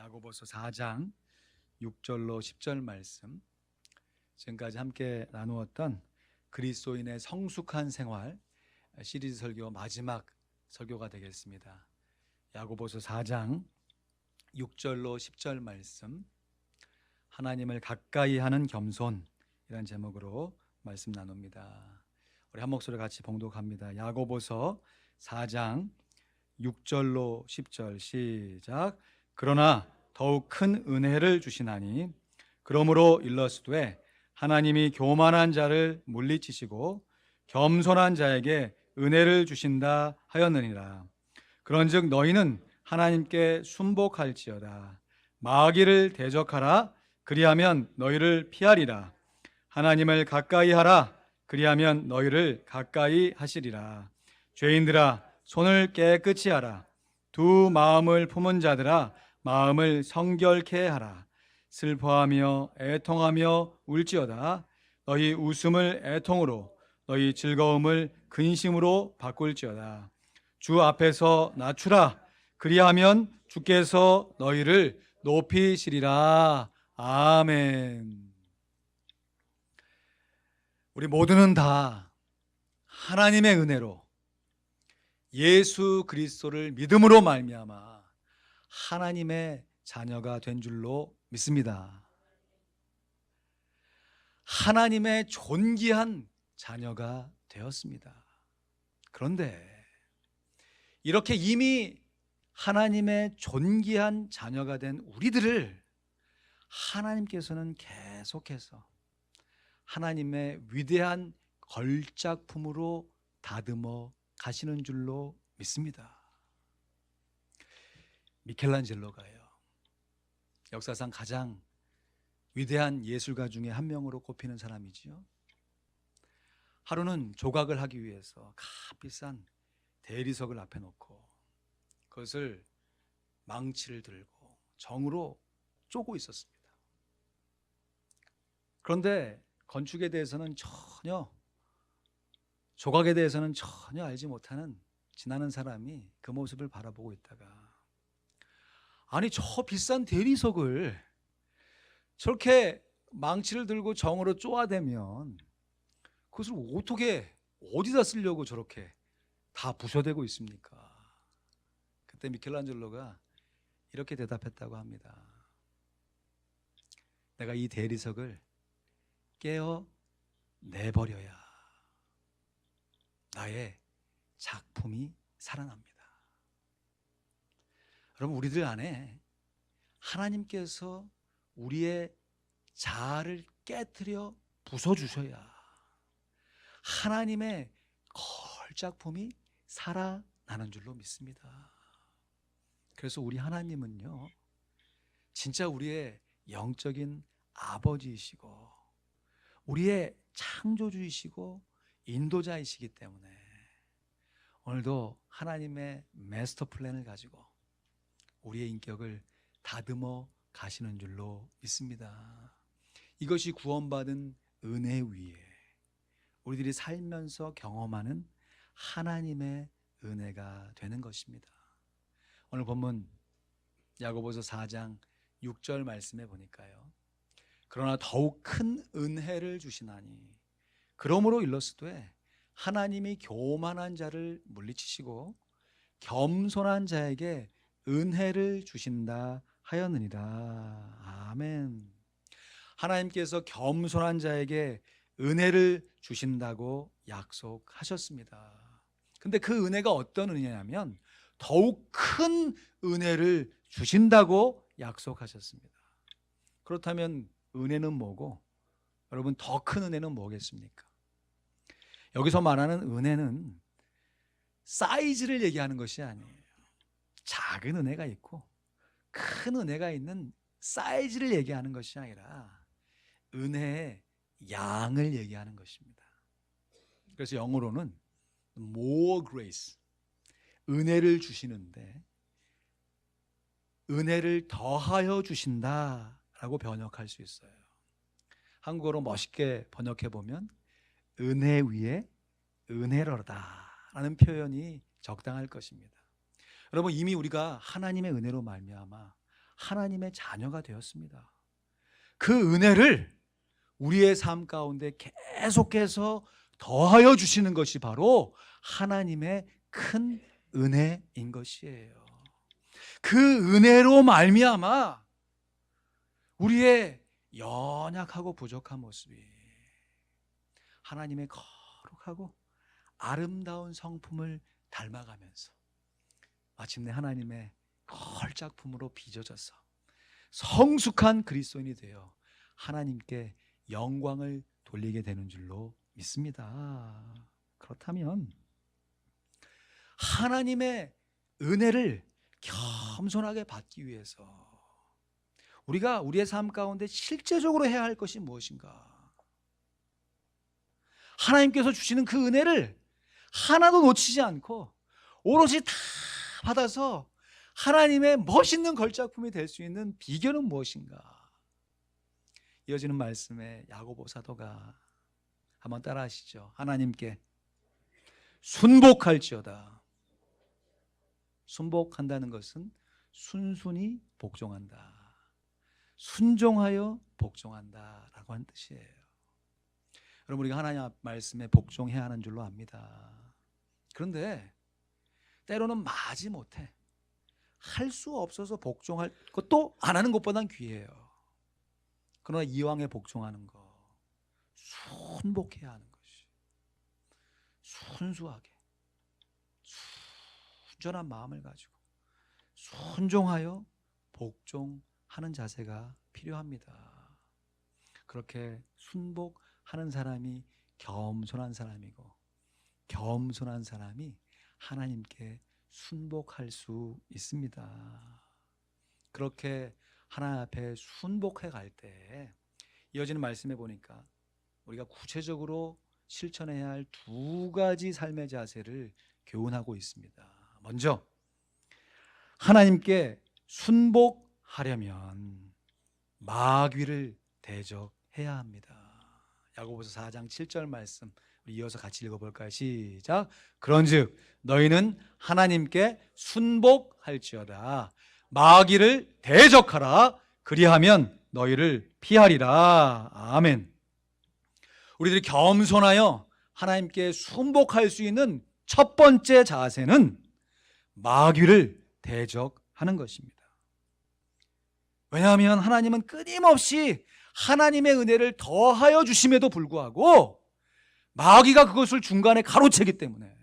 야고보서 4장 6절로 10절 말씀, 지금까지 함께 나누었던 그리스도인의 성숙한 생활 시리즈 설교 마지막 설교가 되겠습니다. 야고보서 4장 6절로 10절 말씀, 하나님을 가까이 하는 겸손이라는 제목으로 말씀 나눕니다. 우리 한 목소리 같이 봉독합니다. 야고보서 4장 6절로 10절 시작. 그러나 더욱 큰 은혜를 주시나니 그러므로 일러스되 하나님이 교만한 자를 물리치시고 겸손한 자에게 은혜를 주신다 하였느니라. 그런즉 너희는 하나님께 순복할지어다. 마귀를 대적하라. 그리하면 너희를 피하리라. 하나님을 가까이 하라. 그리하면 너희를 가까이 하시리라. 죄인들아, 손을 깨끗이 하라. 두 마음을 품은 자들아, 마음을 성결케 하라. 슬퍼하며 애통하며 울지어다. 너희 웃음을 애통으로, 너희 즐거움을 근심으로 바꿀지어다. 주 앞에서 낮추라. 그리하면 주께서 너희를 높이시리라. 아멘. 우리 모두는 다 하나님의 은혜로 예수 그리스도를 믿음으로 말미암아 하나님의 자녀가 된 줄로 믿습니다. 하나님의 존귀한 자녀가 되었습니다. 그런데 이렇게 이미 하나님의 존귀한 자녀가 된 우리들을 하나님께서는 계속해서 하나님의 위대한 걸작품으로 다듬어 가시는 줄로 믿습니다. 미켈란젤로가요, 역사상 가장 위대한 예술가 중에 한 명으로 꼽히는 사람이지요. 하루는 조각을 하기 위해서 값비싼 대리석을 앞에 놓고 그것을 망치를 들고 정으로 쪼고 있었습니다. 그런데 건축에 대해서는 전혀, 조각에 대해서는 전혀 알지 못하는 지나는 사람이 그 모습을 바라보고 있다가, 아니 저 비싼 대리석을 저렇게 망치를 들고 정으로 쪼아대면 그것을 어떻게 어디다 쓰려고 저렇게 다 부셔대고 있습니까? 그때 미켈란젤로가 이렇게 대답했다고 합니다. 내가 이 대리석을 깨어 내버려야 나의 작품이 살아납니다. 여러분, 우리들 안에 하나님께서 우리의 자아를 깨트려 부숴주셔야 하나님의 걸작품이 살아나는 줄로 믿습니다. 그래서 우리 하나님은요, 진짜 우리의 영적인 아버지이시고 우리의 창조주이시고 인도자이시기 때문에 오늘도 하나님의 마스터 플랜을 가지고 우리의 인격을 다듬어 가시는 줄로 믿습니다. 이것이 구원받은 은혜 위에 우리들이 살면서 경험하는 하나님의 은혜가 되는 것입니다. 오늘 본문 야고보서 4장 6절 말씀에 보니까요, 그러나 더욱 큰 은혜를 주시나니 그러므로 일러스되 하나님이 교만한 자를 물리치시고 겸손한 자에게 은혜를 주신다 하였느니라. 아멘. 하나님께서 겸손한 자에게 은혜를 주신다고 약속하셨습니다. 근데 그 은혜가 어떤 은혜냐면 더욱 큰 은혜를 주신다고 약속하셨습니다. 그렇다면 은혜는 뭐고, 여러분 더 큰 은혜는 뭐겠습니까? 여기서 말하는 은혜는 사이즈를 얘기하는 것이 아니에요. 작은 은혜가 있고 큰 은혜가 있는 사이즈를 얘기하는 것이 아니라 은혜의 양을 얘기하는 것입니다. 그래서 영어로는 more grace, 은혜를 주시는데 은혜를 더하여 주신다라고 번역할 수 있어요. 한국어로 멋있게 번역해 보면 은혜 위에 은혜로다 라는 표현이 적당할 것입니다. 여러분, 이미 우리가 하나님의 은혜로 말미암아 하나님의 자녀가 되었습니다. 그 은혜를 우리의 삶 가운데 계속해서 더하여 주시는 것이 바로 하나님의 큰 은혜인 것이에요. 그 은혜로 말미암아 우리의 연약하고 부족한 모습이 하나님의 거룩하고 아름다운 성품을 닮아가면서 마침내 하나님의 걸작품으로 빚어져서 성숙한 그리스도인이 되어 하나님께 영광을 돌리게 되는 줄로 믿습니다. 그렇다면 하나님의 은혜를 겸손하게 받기 위해서 우리가 우리의 삶 가운데 실제적으로 해야 할 것이 무엇인가? 하나님께서 주시는 그 은혜를 하나도 놓치지 않고 오롯이 다 받아서 하나님의 멋있는 걸작품이 될 수 있는 비결은 무엇인가? 이어지는 말씀에 야고보 사도가 한번 따라 하시죠. 하나님께 순복할지어다. 순복한다는 것은 순순히 복종한다. 순종하여 복종한다 라고 하는 뜻이에요. 여러분, 우리가 하나님 말씀에 복종해야 하는 줄로 압니다. 그런데 때로는 마지못해 할 수 없어서 복종할 것도 안 하는 것보단 귀해요. 그러나 이왕에 복종하는 거 순복해야 하는 것이, 순수하게 순전한 마음을 가지고 순종하여 복종하는 자세가 필요합니다. 그렇게 순복하는 사람이 겸손한 사람이고, 겸손한 사람이 하나님께 순복할 수 있습니다. 그렇게 하나님 앞에 순복해 갈 때 이어지는 말씀에 보니까 우리가 구체적으로 실천해야 할 두 가지 삶의 자세를 교훈하고 있습니다. 먼저, 하나님께 순복하려면 마귀를 대적해야 합니다. 야고보서 4장 7절 말씀 우리 이어서 같이 읽어볼까요? 시작. 그런즉 너희는 하나님께 순복할지어다. 마귀를 대적하라. 그리하면 너희를 피하리라. 아멘. 우리들이 겸손하여 하나님께 순복할 수 있는 첫 번째 자세는 마귀를 대적하는 것입니다. 왜냐하면 하나님은 끊임없이 하나님의 은혜를 더하여 주심에도 불구하고 마귀가 그것을 중간에 가로채기 때문에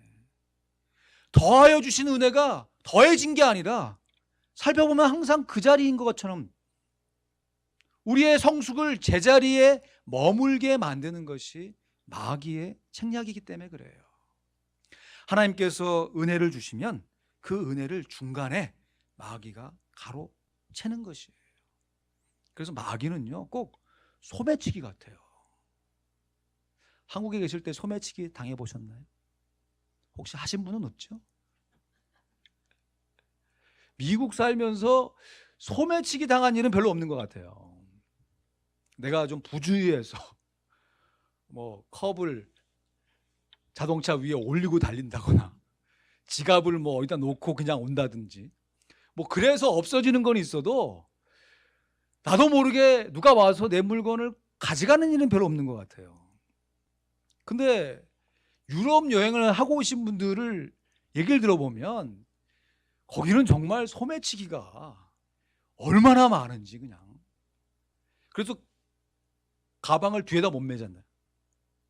더하여 주신 은혜가 더해진 게 아니라 살펴보면 항상 그 자리인 것처럼 우리의 성숙을 제자리에 머물게 만드는 것이 마귀의 책략이기 때문에 그래요. 하나님께서 은혜를 주시면 그 은혜를 중간에 마귀가 가로채는 것이에요. 그래서 마귀는요 꼭 소매치기 같아요. 한국에 계실 때 소매치기 당해보셨나요? 혹시 하신 분은 없죠? 미국 살면서 소매치기 당한 일은 별로 없는 것 같아요. 내가 좀 부주의해서 뭐 컵을 자동차 위에 올리고 달린다거나 지갑을 뭐 어디다 놓고 그냥 온다든지 뭐 그래서 없어지는 건 있어도 나도 모르게 누가 와서 내 물건을 가져가는 일은 별로 없는 것 같아요. 근데 유럽 여행을 하고 오신 분들을 얘기를 들어보면 거기는 정말 소매치기가 얼마나 많은지 그냥. 그래서 가방을 뒤에다 못 매잖아요.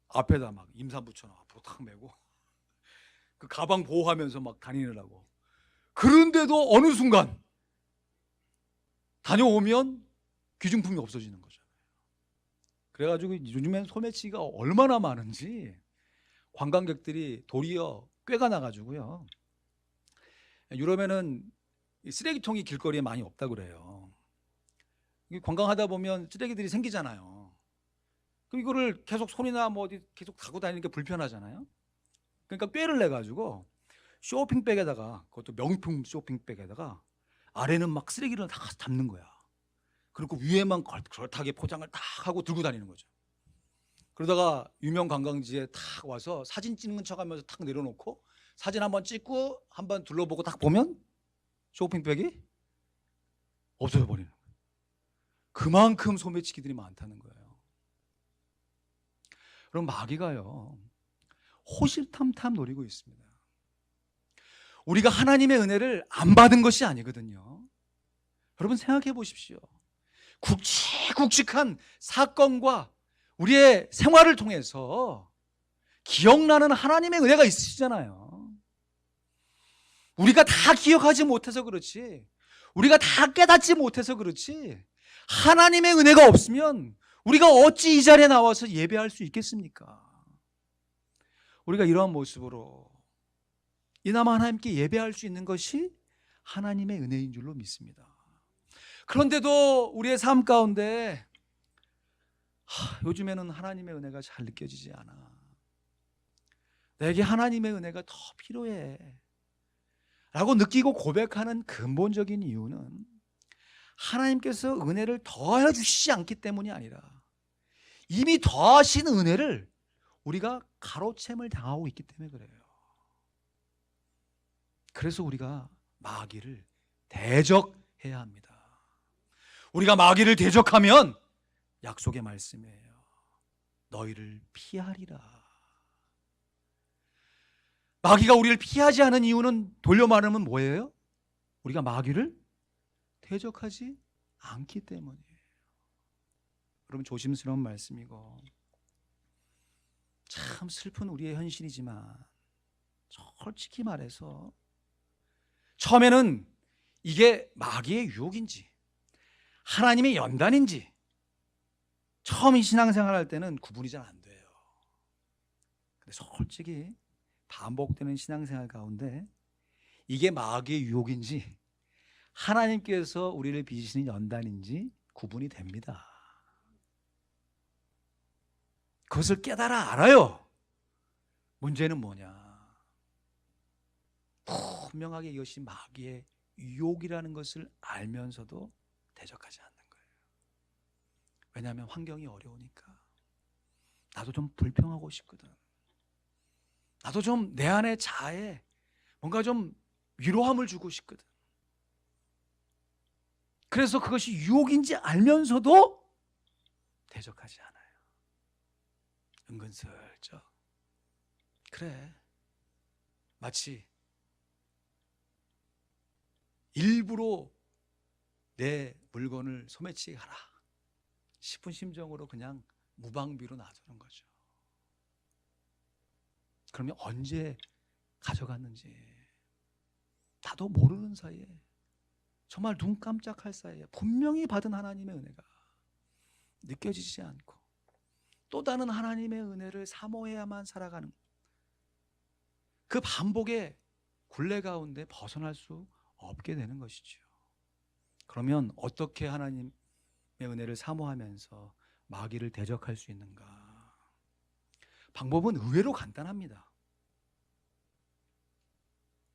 앞에다 막 임산부처럼 앞으로 탁 메고 그 가방 보호하면서 막 다니느라고. 그런데도 어느 순간 다녀오면 귀중품이 없어지는 거잖아요. 그래가지고 요즘엔 소매치기가 얼마나 많은지 관광객들이 도리어 꾀가 나가지고요. 유럽에는 쓰레기통이 길거리에 많이 없다 그래요. 관광하다 보면 쓰레기들이 생기잖아요. 그럼 이거를 계속 손이나 뭐 어디 계속 갖고 다니는 게 불편하잖아요. 그러니까 꾀를 내 가지고 쇼핑백에다가, 그것도 명품 쇼핑백에다가 아래는 막 쓰레기를 다 담는 거야. 그리고 위에만 걸타게 포장을 딱 하고 들고 다니는 거죠. 그러다가 유명 관광지에 탁 와서 사진 찍는 척하면서 탁 내려놓고 사진 한번 찍고 한번 둘러보고 딱 보면 쇼핑백이 없어져 버리는 거예요. 그만큼 소매치기들이 많다는 거예요. 그럼 마귀가요, 호실탐탐 노리고 있습니다. 우리가 하나님의 은혜를 안 받은 것이 아니거든요. 여러분 생각해 보십시오. 굵직굵직한 사건과 우리의 생활을 통해서 기억나는 하나님의 은혜가 있으시잖아요. 우리가 다 기억하지 못해서 그렇지, 우리가 다 깨닫지 못해서 그렇지, 하나님의 은혜가 없으면 우리가 어찌 이 자리에 나와서 예배할 수 있겠습니까? 우리가 이러한 모습으로 이나마 하나님께 예배할 수 있는 것이 하나님의 은혜인 줄로 믿습니다. 그런데도 우리의 삶 가운데 요즘에는 하나님의 은혜가 잘 느껴지지 않아. 내게 하나님의 은혜가 더 필요해 라고 느끼고 고백하는 근본적인 이유는 하나님께서 은혜를 더해 주시지 않기 때문이 아니라 이미 더하신 은혜를 우리가 가로챈을 당하고 있기 때문에 그래요. 그래서 우리가 마귀를 대적해야 합니다. 우리가 마귀를 대적하면 약속의 말씀이에요. 너희를 피하리라. 마귀가 우리를 피하지 않은 이유는 돌려 말하면 뭐예요? 우리가 마귀를 대적하지 않기 때문이에요. 여러분 조심스러운 말씀이고 참 슬픈 우리의 현실이지만 솔직히 말해서 처음에는 이게 마귀의 유혹인지 하나님의 연단인지 처음 이 신앙생활 할 때는 구분이 잘 안 돼요. 근데 솔직히 반복되는 신앙생활 가운데 이게 마귀의 유혹인지 하나님께서 우리를 빚으시는 연단인지 구분이 됩니다. 그것을 깨달아 알아요. 문제는 뭐냐? 분명하게 이것이 마귀의 유혹이라는 것을 알면서도 대적하지 않는 거예요. 왜냐하면 환경이 어려우니까. 나도 좀 불평하고 싶거든. 나도 좀 내 안의 자아에 뭔가 좀 위로함을 주고 싶거든. 그래서 그것이 유혹인지 알면서도 대적하지 않아요. 은근슬쩍. 그래, 마치 일부러 내 물건을 소매치게 하라 싶은 심정으로 그냥 무방비로 놔두는 거죠. 그러면 언제 가져갔는지 나도 모르는 사이에, 정말 눈 깜짝할 사이에 분명히 받은 하나님의 은혜가 느껴지지 않고 또 다른 하나님의 은혜를 사모해야만 살아가는 그 반복의 굴레 가운데 벗어날 수 없게 되는 것이죠. 그러면 어떻게 하나님의 은혜를 사모하면서 마귀를 대적할 수 있는가? 방법은 의외로 간단합니다.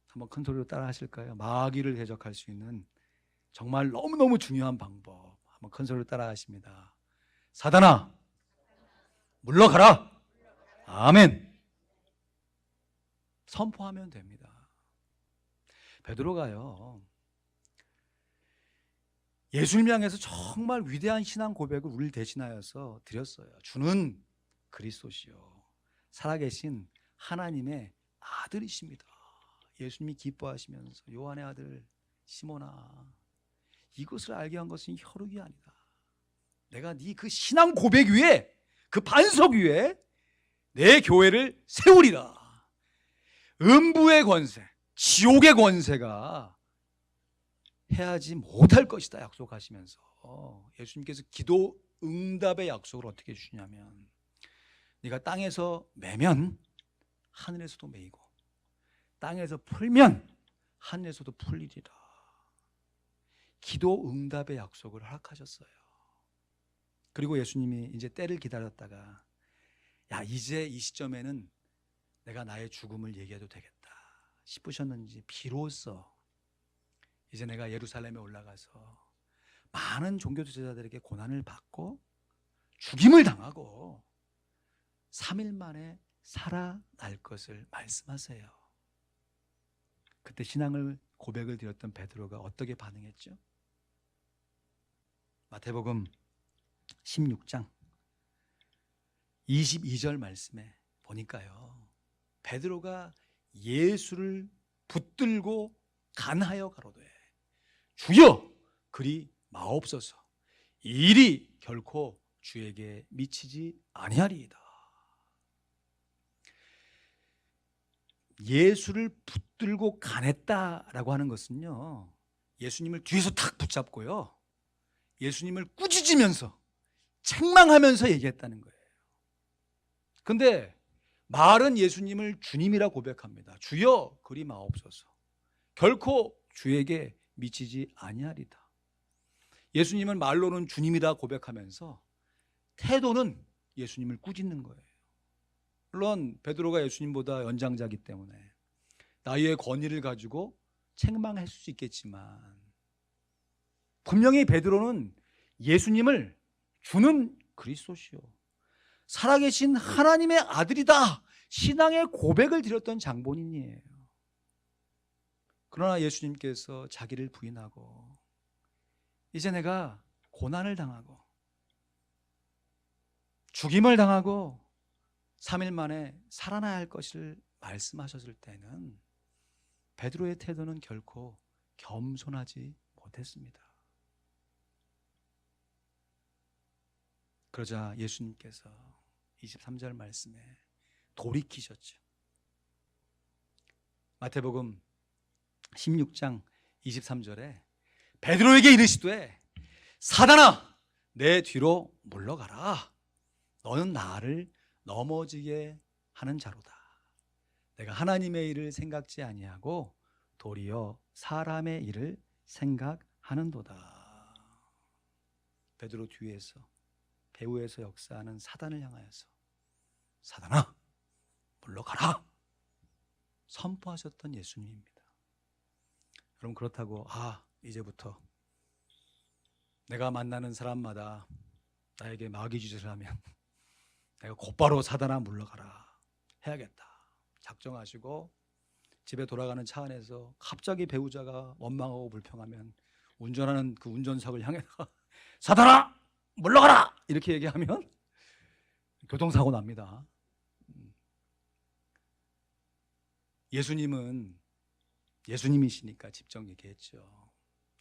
한번 큰 소리로 따라 하실까요? 마귀를 대적할 수 있는 정말 너무너무 중요한 방법. 한번 큰 소리로 따라 하십니다. 사단아, 물러가라. 아멘. 선포하면 됩니다. 베드로가요, 예수님을 향해서 정말 위대한 신앙 고백을 우리를 대신하여서 드렸어요. 주는 그리스도시요 살아계신 하나님의 아들이십니다. 예수님이 기뻐하시면서 요한의 아들 시몬아, 이것을 알게 한 것은 혈육이 아니다. 내가 네 그 신앙 고백 위에, 그 반석 위에 내 교회를 세우리라. 음부의 권세, 지옥의 권세가 해하지 못할 것이다 약속하시면서 예수님께서 기도 응답의 약속을 어떻게 주시냐면 네가 땅에서 매면 하늘에서도 매이고 땅에서 풀면 하늘에서도 풀리리라. 기도 응답의 약속을 허락하셨어요. 그리고 예수님이 이제 때를 기다렸다가 야, 이제 이 시점에는 내가 나의 죽음을 얘기해도 되겠다 싶으셨는지 비로소 이제 내가 예루살렘에 올라가서 많은 종교 지도자들에게 고난을 받고 죽임을 당하고 3일 만에 살아날 것을 말씀하세요. 그때 신앙을 고백을 드렸던 베드로가 어떻게 반응했죠? 마태복음 16장 22절 말씀에 보니까요, 베드로가 예수를 붙들고 간하여 가로되 주여 그리 마옵소서, 이 일이 결코 주에게 미치지 아니하리이다. 예수를 붙들고 간했다라고 하는 것은요, 예수님을 뒤에서 탁 붙잡고요, 예수님을 꾸짖으면서 책망하면서 얘기했다는 거예요. 근데 말은 예수님을 주님이라 고백합니다. 주여 그리 마옵소서, 결코 주에게 미치지 아니하리다. 예수님은 말로는 주님이라 고백하면서 태도는 예수님을 꾸짖는 거예요. 물론 베드로가 예수님보다 연장자이기 때문에 나이의 권위를 가지고 책망할 수 있겠지만, 분명히 베드로는 예수님을 주는 그리스도시요, 살아계신 하나님의 아들이다, 신앙의 고백을 드렸던 장본인이에요. 그러나 예수님께서 자기를 부인하고 이제 내가 고난을 당하고 죽임을 당하고 3일 만에 살아나야 할 것을 말씀하셨을 때는 베드로의 태도는 결코 겸손하지 못했습니다. 그러자 예수님께서 23절 말씀에 돌이키셨죠. 마태복음 16장 23절에 베드로에게 이르시되 사단아 내 뒤로 물러가라, 너는 나를 넘어지게 하는 자로다. 내가 하나님의 일을 생각지 아니하고 도리어 사람의 일을 생각하는도다. 베드로 뒤에서, 배후에서 역사하는 사단을 향하여서 사단아 물러가라 선포하셨던 예수님입니다. 여러분, 그렇다고 이제부터 내가 만나는 사람마다 나에게 마귀짓을 하면 내가 곧바로 사단아 물러가라 해야겠다 작정하시고 집에 돌아가는 차 안에서 갑자기 배우자가 원망하고 불평하면 운전하는 그 운전석을 향해서 사단아 물러가라 이렇게 얘기하면 교통사고 납니다. 예수님은 예수님이시니까 직접 얘기했죠.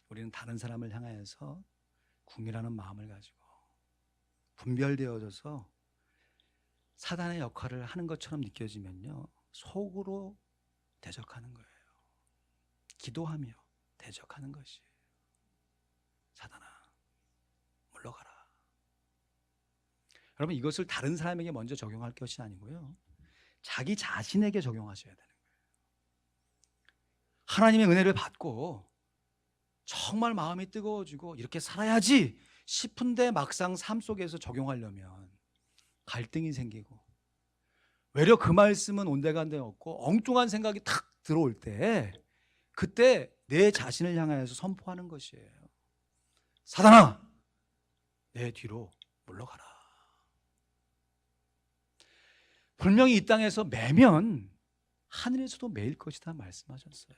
우리는 다른 사람을 향하여서 궁이라는 마음을 가지고 분별되어져서 사단의 역할을 하는 것처럼 느껴지면요, 속으로 대적하는 거예요. 기도하며 대적하는 것이에요. 사단아 물러가라. 여러분, 이것을 다른 사람에게 먼저 적용할 것이 아니고요, 자기 자신에게 적용하셔야 되는 거예요. 하나님의 은혜를 받고 정말 마음이 뜨거워지고 이렇게 살아야지 싶은데 막상 삶 속에서 적용하려면 갈등이 생기고 외려 그 말씀은 온데간데 없고 엉뚱한 생각이 탁 들어올 때, 그때 내 자신을 향하여서 선포하는 것이에요. 사단아 내 뒤로 물러가라. 분명히 이 땅에서 매면 하늘에서도 매일 것이다 말씀하셨어요.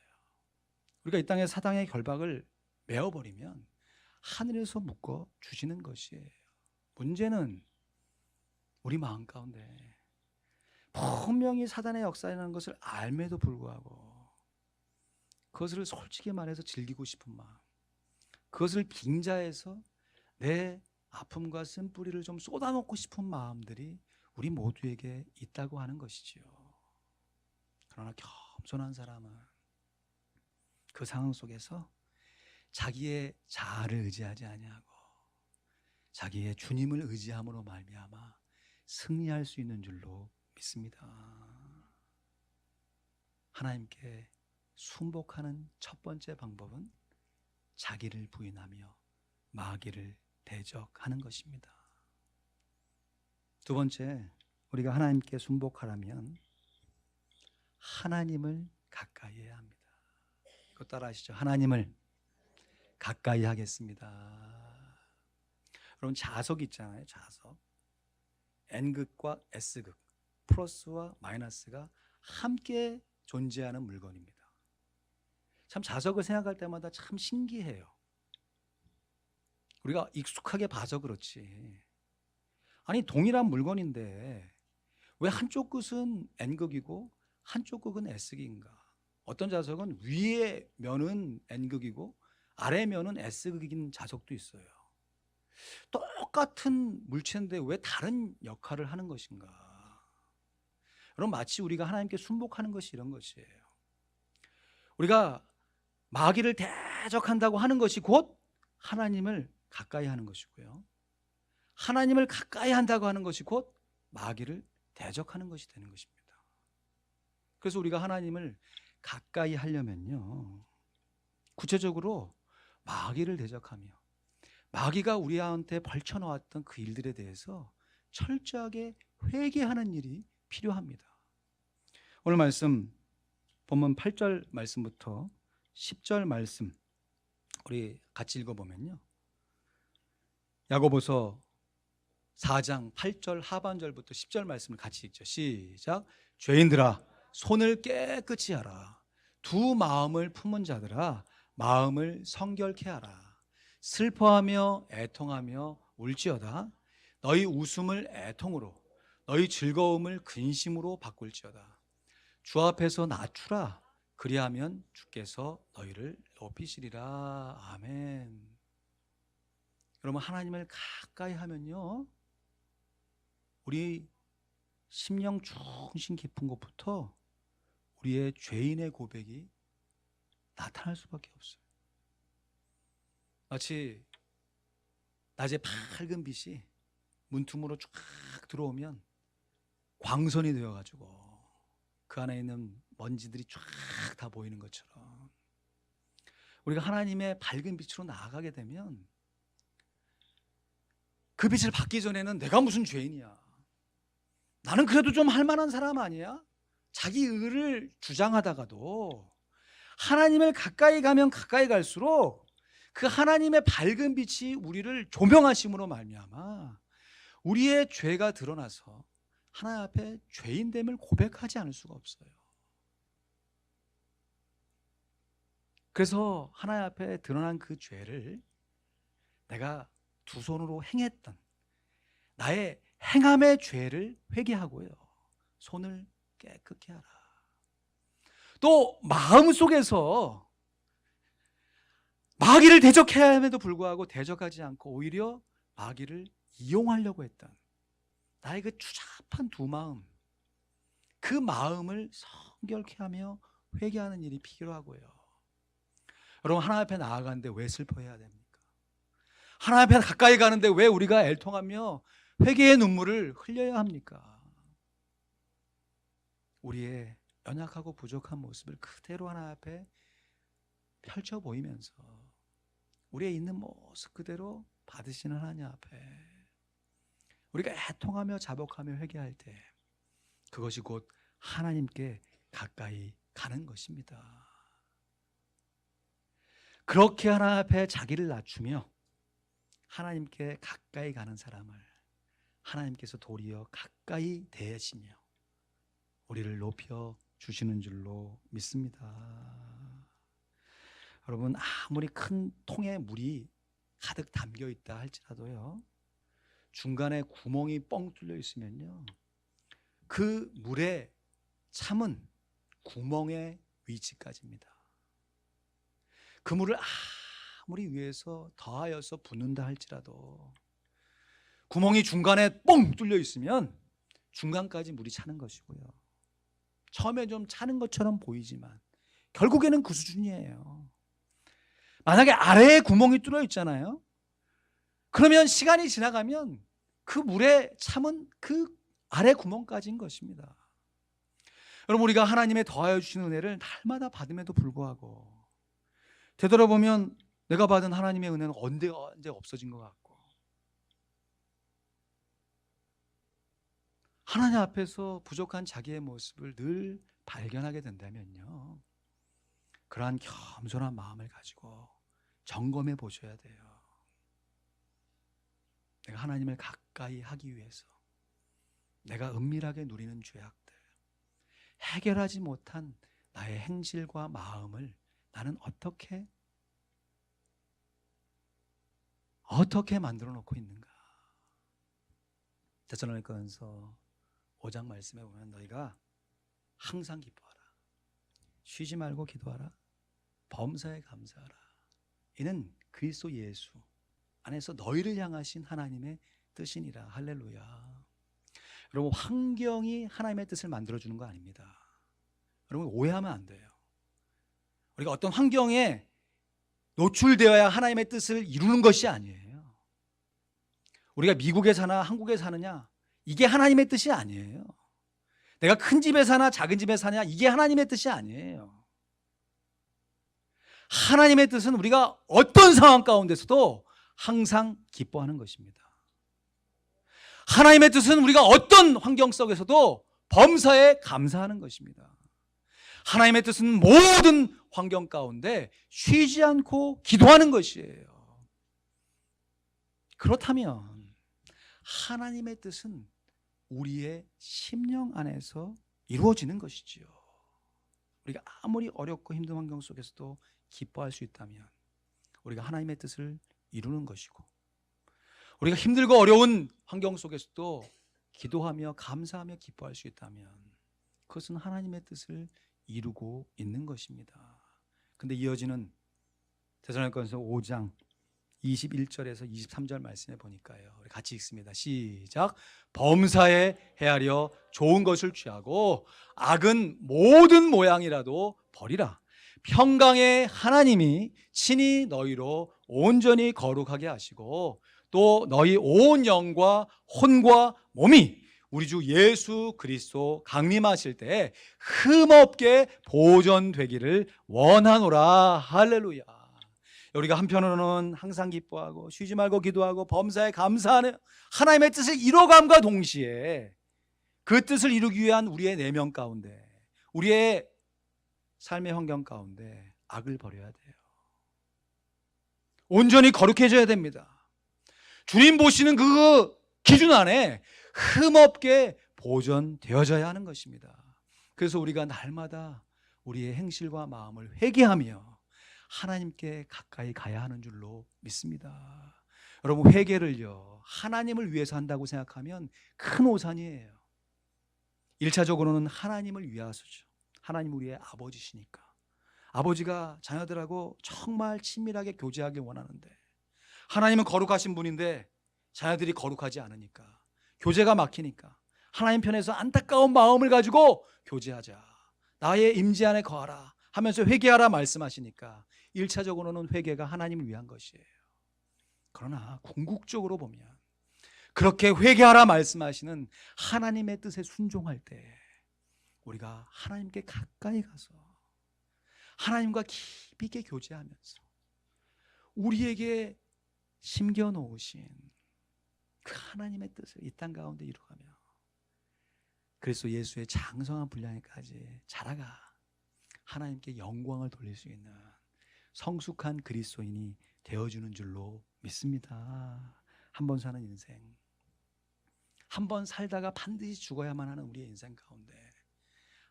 우리가 이 땅에 사단의 결박을 메어버리면 하늘에서 묶어 주시는 것이에요. 문제는 우리 마음 가운데 분명히 사단의 역사라는 것을 알매도 불구하고 그것을 솔직히 말해서 즐기고 싶은 마음, 그것을 빙자해서 내 아픔과 쓴뿌리를 좀 쏟아놓고 싶은 마음들이 우리 모두에게 있다고 하는 것이지요. 그러나 겸손한 사람은 그 상황 속에서 자기의 자아를 의지하지 아니하고 자기의 주님을 의지함으로 말미암아 승리할 수 있는 줄로 믿습니다. 하나님께 순복하는 첫 번째 방법은 자기를 부인하며 마귀를 대적하는 것입니다. 두 번째, 우리가 하나님께 순복하려면 하나님을 가까이 해야 합니다. 그거 따라 하시죠. 하나님을 가까이 하겠습니다. 여러분, 자석 있잖아요. 자석. N극과 S극, 플러스와 마이너스가 함께 존재하는 물건입니다. 참 자석을 생각할 때마다 참 신기해요. 우리가 익숙하게 봐서 그렇지. 아니 동일한 물건인데 왜 한쪽 끝은 N극이고 한쪽 극은 S극인가? 어떤 자석은 위에 면은 N극이고 아래 면은 S극인 자석도 있어요. 똑같은 물체인데 왜 다른 역할을 하는 것인가? 여러분, 마치 우리가 하나님께 순복하는 것이 이런 것이에요. 우리가 마귀를 대적한다고 하는 것이 곧 하나님을 가까이 하는 것이고요, 하나님을 가까이 한다고 하는 것이 곧 마귀를 대적하는 것이 되는 것입니다. 그래서 우리가 하나님을 가까이 하려면요, 구체적으로 마귀를 대적하며 마귀가 우리한테 벌쳐놓았던 그 일들에 대해서 철저하게 회개하는 일이 필요합니다. 오늘 말씀 본문 8절 말씀부터 10절 말씀 우리 같이 읽어보면요, 야고보서 4장 8절 하반절부터 10절 말씀을 같이 읽죠. 시작. 죄인들아 손을 깨끗이 하라. 두 마음을 품은 자들아 마음을 성결케 하라. 슬퍼하며 애통하며 울지어다. 너희 웃음을 애통으로 너희 즐거움을 근심으로 바꿀지어다. 주 앞에서 낮추라. 그리하면 주께서 너희를 높이시리라. 아멘. 여러분, 하나님을 가까이 하면요, 우리 심령 중심 깊은 곳부터 우리의 죄인의 고백이 나타날 수밖에 없어요. 마치 낮에 밝은 빛이 문틈으로 쫙 들어오면 광선이 되어가지고 그 안에 있는 먼지들이 쫙 다 보이는 것처럼 우리가 하나님의 밝은 빛으로 나아가게 되면 그 빛을 받기 전에는 내가 무슨 죄인이야, 나는 그래도 좀 할 만한 사람 아니야, 자기 의를 주장하다가도 하나님을 가까이 가면 가까이 갈수록 그 하나님의 밝은 빛이 우리를 조명하심으로 말미암아 우리의 죄가 드러나서 하나님 앞에 죄인됨을 고백하지 않을 수가 없어요. 그래서 하나님 앞에 드러난 그 죄를 내가 두 손으로 행했던 나의 행함의 죄를 회개하고요, 손을 깨끗게 하라. 또 마음속에서 마귀를 대적해야 함에도 불구하고 대적하지 않고 오히려 마귀를 이용하려고 했던 나의 그 추잡한 두 마음, 그 마음을 성결케 하며 회개하는 일이 필요하고요. 여러분, 하나님 앞에 나아가는데 왜 슬퍼해야 됩니까? 하나님 앞에 가까이 가는데 왜 우리가 애통하며 회개의 눈물을 흘려야 합니까? 우리의 연약하고 부족한 모습을 그대로 하나님 앞에 펼쳐 보이면서 우리의 있는 모습 그대로 받으시는 하나님 앞에 우리가 애통하며 자복하며 회개할 때 그것이 곧 하나님께 가까이 가는 것입니다. 그렇게 하나님 앞에 자기를 낮추며 하나님께 가까이 가는 사람을 하나님께서 도리어 가까이 대하시며 우리를 높여 주시는 줄로 믿습니다. 여러분, 아무리 큰 통에 물이 가득 담겨 있다 할지라도요, 중간에 구멍이 뻥 뚫려 있으면요, 그 물의 참은 구멍의 위치까지입니다. 그 물을 아무리 위에서 더하여서 붓는다 할지라도 구멍이 중간에 뻥 뚫려 있으면 중간까지 물이 차는 것이고요, 처음에 좀 차는 것처럼 보이지만 결국에는 그 수준이에요. 만약에 아래에 구멍이 뚫려 있잖아요, 그러면 시간이 지나가면 그 물의 참은 그 아래 구멍까지인 것입니다. 여러분, 우리가 하나님의 더하여 주시는 은혜를 날마다 받음에도 불구하고 되돌아보면 내가 받은 하나님의 은혜는 언제 없어진 것 같고, 하나님 앞에서 부족한 자기의 모습을 늘 발견하게 된다면요, 그러한 겸손한 마음을 가지고 점검해 보셔야 돼요. 내가 하나님을 가까이 하기 위해서 내가 은밀하게 누리는 죄악들, 해결하지 못한 나의 행실과 마음을 나는 어떻게 만들어 놓고 있는가? 데살로니가전서 5장 말씀에 보면 너희가 항상 기뻐하라, 쉬지 말고 기도하라, 범사에 감사하라. 이는 그리스도 예수 안에서 너희를 향하신 하나님의 뜻이니라. 할렐루야. 여러분, 환경이 하나님의 뜻을 만들어주는 거 아닙니다. 여러분, 오해하면 안 돼요. 우리가 어떤 환경에 노출되어야 하나님의 뜻을 이루는 것이 아니에요. 우리가 미국에 사나 한국에 사느냐, 이게 하나님의 뜻이 아니에요. 내가 큰 집에 사나 작은 집에 사냐, 이게 하나님의 뜻이 아니에요. 하나님의 뜻은 우리가 어떤 상황 가운데서도 항상 기뻐하는 것입니다. 하나님의 뜻은 우리가 어떤 환경 속에서도 범사에 감사하는 것입니다. 하나님의 뜻은 모든 환경 가운데 쉬지 않고 기도하는 것이에요. 그렇다면 하나님의 뜻은 우리의 심령 안에서 이루어지는 것이지요. 우리가 아무리 어렵고 힘든 환경 속에서도 기뻐할 수 있다면 우리가 하나님의 뜻을 이루는 것이고, 우리가 힘들고 어려운 환경 속에서도 기도하며 감사하며 기뻐할 수 있다면 그것은 하나님의 뜻을 이루고 있는 것입니다. 근데 이어지는 데살로니가전서 5장 21절에서 23절 말씀에 보니까요, 우리 같이 읽습니다. 시작. 범사에 헤아려 좋은 것을 취하고 악은 모든 모양이라도 버리라. 평강의 하나님이 친히 너희로 온전히 거룩하게 하시고 또 너희 온 영과 혼과 몸이 우리 주 예수 그리스도 강림하실 때 흠없게 보존되기를 원하노라. 할렐루야. 우리가 한편으로는 항상 기뻐하고 쉬지 말고 기도하고 범사에 감사하는 하나님의 뜻을 이뤄감과 동시에 그 뜻을 이루기 위한 우리의 내면 가운데, 우리의 삶의 환경 가운데 악을 버려야 돼요. 온전히 거룩해져야 됩니다. 주님 보시는 그 기준 안에 흠없게 보존되어져야 하는 것입니다. 그래서 우리가 날마다 우리의 행실과 마음을 회개하며 하나님께 가까이 가야 하는 줄로 믿습니다. 여러분, 회개를요, 하나님을 위해서 한다고 생각하면 큰 오산이에요. 1차적으로는 하나님을 위해서죠. 하나님 우리의 아버지시니까. 아버지가 자녀들하고 정말 친밀하게 교제하길 원하는데 하나님은 거룩하신 분인데 자녀들이 거룩하지 않으니까, 교제가 막히니까 하나님 편에서 안타까운 마음을 가지고 교제하자, 나의 임재 안에 거하라 하면서 회개하라 말씀하시니까 1차적으로는 회개가 하나님을 위한 것이에요. 그러나 궁극적으로 보면 그렇게 회개하라 말씀하시는 하나님의 뜻에 순종할 때 우리가 하나님께 가까이 가서 하나님과 깊이 있게 교제하면서 우리에게 심겨놓으신 그 하나님의 뜻을 이 땅 가운데 이루어가며 그리스도 예수의 장성한 분량에까지 자라가 하나님께 영광을 돌릴 수 있는 성숙한 그리스도인이 되어주는 줄로 믿습니다. 한 번 사는 인생, 한 번 살다가 반드시 죽어야만 하는 우리의 인생 가운데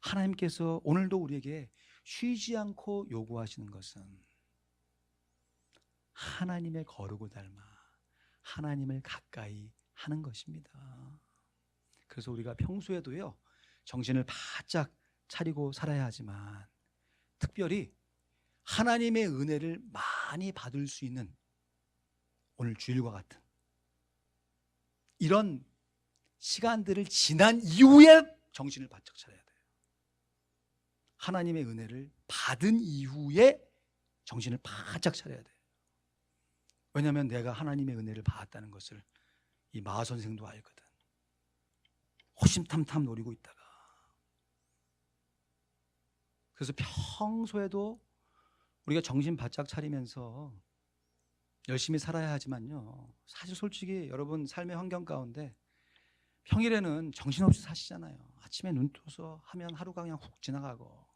하나님께서 오늘도 우리에게 쉬지 않고 요구하시는 것은 하나님의 거룩을 닮아 하나님을 가까이 하는 것입니다. 그래서 우리가 평소에도요, 정신을 바짝 차리고 살아야 하지만 특별히 하나님의 은혜를 많이 받을 수 있는 오늘 주일과 같은 이런 시간들을 지난 이후에 정신을 바짝 차려야 돼요. 하나님의 은혜를 받은 이후에 정신을 바짝 차려야 돼요. 왜냐하면 내가 하나님의 은혜를 받았다는 것을 이 마하 선생도 알거든. 호심탐탐 노리고 있다가, 그래서 평소에도 우리가 정신 바짝 차리면서 열심히 살아야 하지만요, 사실 솔직히 여러분 삶의 환경 가운데 평일에는 정신없이 사시잖아요. 아침에 눈 떠서 하면 하루가 그냥 훅 지나가고,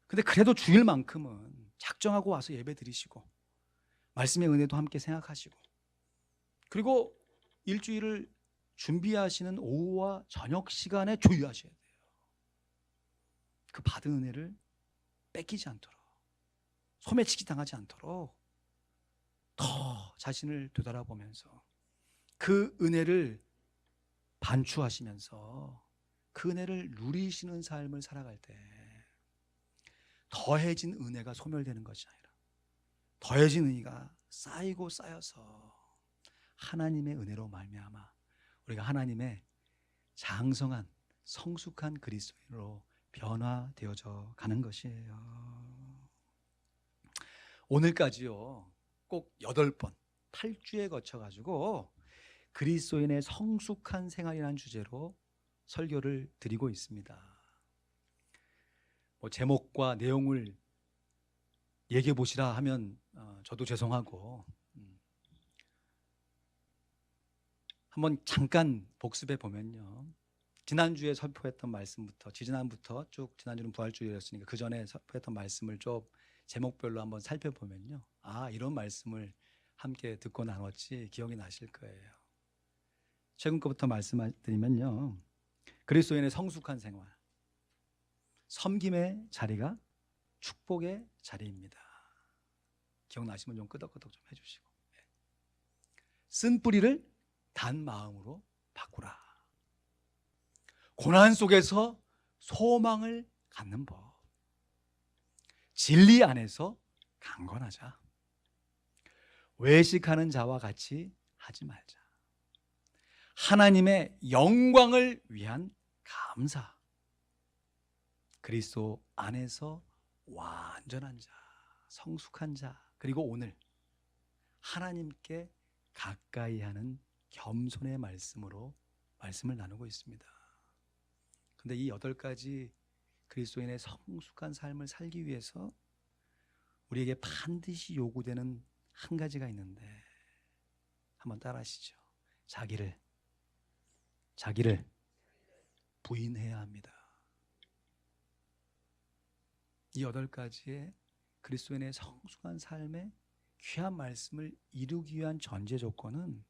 근데 그래도 주일만큼은 작정하고 와서 예배 드리시고 말씀의 은혜도 함께 생각하시고, 그리고 일주일을 준비하시는 오후와 저녁 시간에 조율하셔야 돼요. 그 받은 은혜를 뺏기지 않도록, 소매치기 당하지 않도록 더 자신을 되돌아보면서 그 은혜를 반추하시면서 그 은혜를 누리시는 삶을 살아갈 때 더해진 은혜가 소멸되는 것이 아니라 더해진 은혜가 쌓이고 쌓여서 하나님의 은혜로 말미암아 우리가 하나님의 장성한 성숙한 그리스도인으로 변화되어져 가는 것이에요. 오늘까지요 꼭 8번 8주에 거쳐가지고 그리스도인의 성숙한 생활이라는 주제로 설교를 드리고 있습니다. 제목과 내용을 얘기해 보시라 하면 저도 죄송하고 한번 잠깐 복습해 보면요, 지난주에 선포했던 말씀부터 지지난부터 쭉, 지난주는 부활주일이었으니까 그 전에 선포했던 말씀을 좀 제목별로 한번 살펴보면요, 이런 말씀을 함께 듣고 나눴지 기억이 나실 거예요. 최근 거부터 말씀드리면요, 그리스도인의 성숙한 생활, 섬김의 자리가 축복의 자리입니다. 기억나시면 좀 끄덕끄덕 좀 해주시고, 쓴 뿌리를 단 마음으로 바꾸라. 고난 속에서 소망을 갖는 법, 진리 안에서 강건하자. 외식하는 자와 같이 하지 말자. 하나님의 영광을 위한 감사, 그리스도 안에서 완전한 자, 성숙한 자, 그리고 오늘 하나님께 가까이 하는 겸손의 말씀으로 말씀을 나누고 있습니다. 근데 이 8가지 그리스도인의 성숙한 삶을 살기 위해서 우리에게 반드시 요구되는 한 가지가 있는데, 한번 따라하시죠. 자기를 부인해야 합니다. 이 8가지의 그리스도인의 성숙한 삶의 귀한 말씀을 이루기 위한 전제 조건은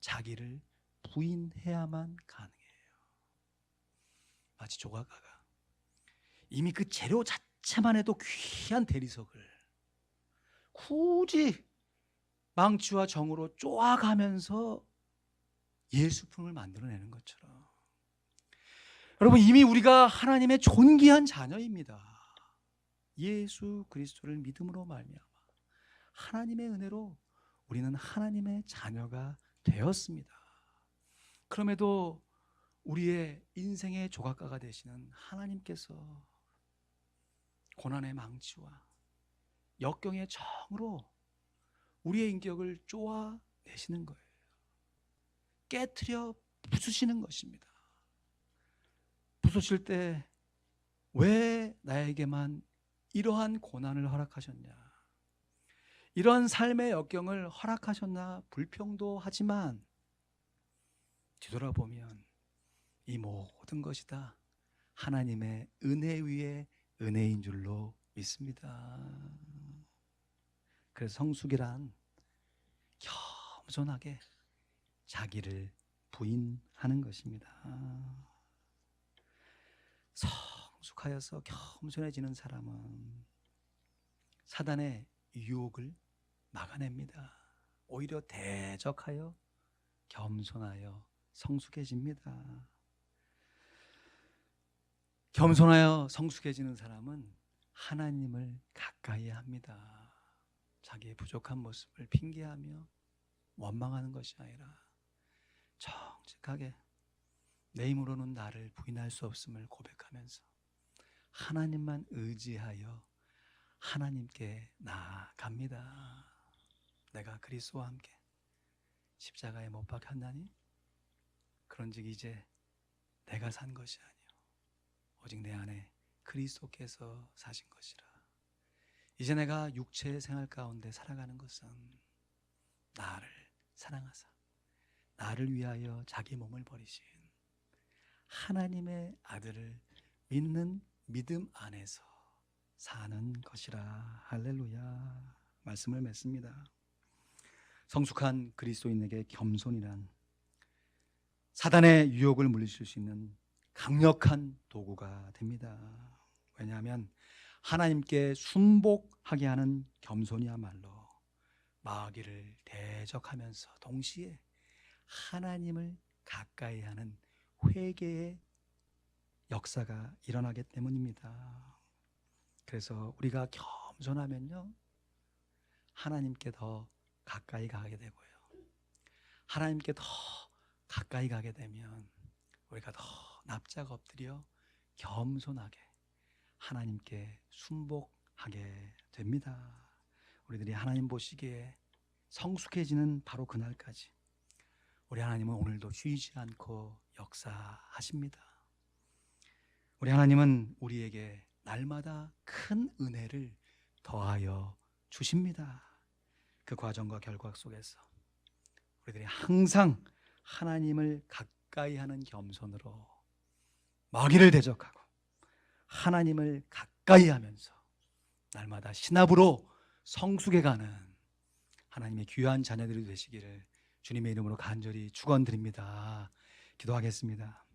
자기를 부인해야만 가능해요. 마치 조각가가 이미 그 재료 자체만 해도 귀한 대리석을 굳이 망치와 정으로 쪼아가면서 예수품을 만들어내는 것처럼, 여러분, 이미 우리가 하나님의 존귀한 자녀입니다. 예수 그리스도를 믿음으로 말미암아 하나님의 은혜로 우리는 하나님의 자녀가 되었습니다. 그럼에도 우리의 인생의 조각가가 되시는 하나님께서 고난의 망치와 역경의 정으로 우리의 인격을 쪼아내시는 거예요. 깨트려 부수시는 것입니다. 부수실 때 왜 나에게만 이러한 고난을 허락하셨냐, 이러한 삶의 역경을 허락하셨나 불평도 하지만 뒤돌아보면 이 모든 것이 다 하나님의 은혜 위에 은혜인 줄로 믿습니다. 그래서 성숙이란 겸손하게 자기를 부인하는 것입니다. 성숙하여서 겸손해지는 사람은 사단의 유혹을 막아냅니다. 오히려 대적하여 겸손하여 성숙해집니다. 겸손하여 성숙해지는 사람은 하나님을 가까이 합니다. 자기의 부족한 모습을 핑계하며 원망하는 것이 아니라 정직하게 내 힘으로는 나를 부인할 수 없음을 고백하면서 하나님만 의지하여 하나님께 나아갑니다. 내가 그리스도와 함께 십자가에 못 박혔나니 그런즉 이제 내가 산 것이 아니요 오직 내 안에 그리스도께서 사신 것이라. 이제 내가 육체의 생활 가운데 살아가는 것은 나를 사랑하사 나를 위하여 자기 몸을 버리신 하나님의 아들을 믿는 믿음 안에서 사는 것이라. 할렐루야. 말씀을 맺습니다. 성숙한 그리스도인에게 겸손이란 사단의 유혹을 물리칠 수 있는 강력한 도구가 됩니다. 왜냐하면 하나님께 순복하게 하는 겸손이야말로 마귀를 대적하면서 동시에 하나님을 가까이 하는 회개의 역사가 일어나기 때문입니다. 그래서 우리가 겸손하면요, 하나님께 더 가까이 가게 되고요, 하나님께 더 가까이 가게 되면 우리가 더 납작 엎드려 겸손하게 하나님께 순복하게 됩니다. 우리들이 하나님 보시기에 성숙해지는 바로 그날까지 우리 하나님은 오늘도 쉬지 않고 역사하십니다. 우리 하나님은 우리에게 날마다 큰 은혜를 더하여 주십니다. 그 과정과 결과 속에서 우리들이 항상 하나님을 가까이 하는 겸손으로 마귀를 대적하고 하나님을 가까이 하면서 날마다 신압으로 성숙해가는 하나님의 귀한 자녀들이 되시기를 주님의 이름으로 간절히 축원드립니다. 기도하겠습니다.